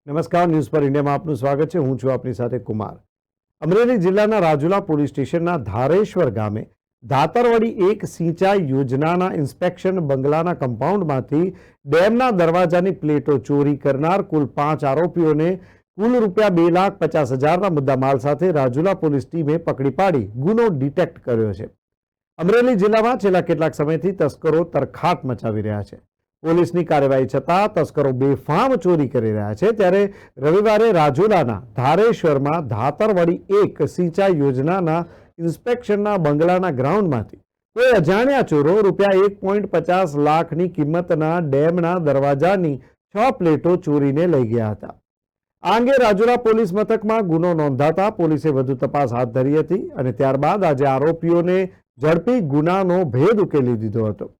નમસ્કાર, ન્યૂઝ પર ઇન્ડિયામાં આપનું સ્વાગત છે. હું છું આપની સાથે કુમાર. અમરેલી જિલ્લાના રાજુલા પોલીસ સ્ટેશનના ધારેશ્વર ગામે ધાતરવડી એક સિંચાઈ યોજનાના ઇન્સ્પેક્શન બંગલાના કમ્પાઉન્ડમાંથી ડેમના દરવાજાની પ્લેટો ચોરી કરનાર કુલ 5 આરોપીઓને કુલ રૂપિયા 2,50,000ના મુદ્દામાલ સાથે રાજુલા પોલીસ ટીમે પકડી પાડી ગુનો ડિટેક્ટ કર્યો છે. અમરેલી જિલ્લામાં છેલ્લા કેટલાક સમયથી તસ્કરો તરખાટ મચાવી રહ્યા છે. પોલીસની કાર્યવાહી છતાં તસ્કરો બેફામ ચોરી કરી રહ્યા છે. ત્યારે રવિવારે રાજુલાના ધારેશ્વરમાં ધાતરવડી એક સિંચાઈ યોજનાના ઇન્સ્પેક્શનના બંગલાના ગ્રાઉન્ડમાંથી કોઈ અજાણ્યા ચોરો રૂપિયા 1.50 લાખની કિંમતના ડેમના દરવાજાની 6 પ્લેટો ચોરીને લઈ ગયા હતા. આ અંગે રાજુલા પોલીસ મથકમાં ગુનો નોંધાતા પોલીસે વધુ તપાસ હાથ ધરી હતી અને ત્યારબાદ આજે આરોપીઓને ઝડપી ગુનાનો ભેદ ઉકેલી દીધો હતો.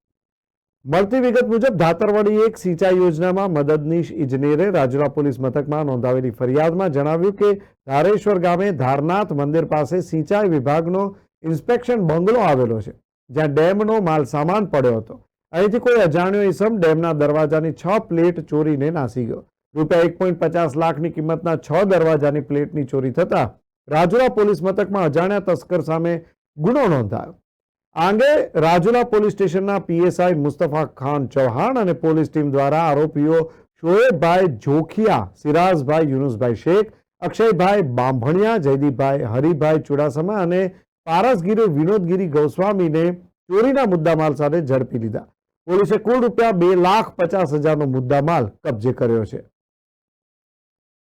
મળતી વિગત મુજબ ધાતરવડી એક સિંચાઈ યોજનામાં મદદનીશ ઇજનેરે રાજુલા પોલીસ મથકમાં નોંધાવેલી ફરિયાદમાં જણાવ્યું કે ધારેશ્વર ગામે ધારનાથ મંદિર પાસે સિંચાઈ વિભાગનો ઇન્સ્પેક્શન બંગલો આવેલો છે, જ્યાં ડેમનો માલ સામાન પડ્યો હતો. અહીંથી કોઈ અજાણ્યો ઇસમ ડેમના દરવાજાની 6 પ્લેટ ચોરીને નાસી ગયો. રૂપિયા 1.50 લાખની કિંમતના 6 દરવાજાની પ્લેટની ચોરી થતા રાજુલા પોલીસ મથકમાં અજાણ્યા તસ્કર સામે ગુનો નોંધાયો. આ અંગે રાજુલા પોલીસ સ્ટેશનના પીએસઆઈ મુસ્તફા ખાન ચૌહાણ અને પોલીસ ટીમ દ્વારા આરોપીઓ શોએબભાઈ જોખિયા, સિરાજભાઈ યુનુસભાઈ શેખ, અક્ષયભાઈ બાંભણિયા, જયદીપભાઈ હરિભાઈ ચુડાસમા અને પારસગીરી વિનોદગીરી ગોસ્વામીને ચોરીના મુદ્દામાલ સાથે ઝડપી લીધા. પોલીસે કુલ રૂપિયા 2,50,000નો મુદ્દામાલ કબજે કર્યો છે.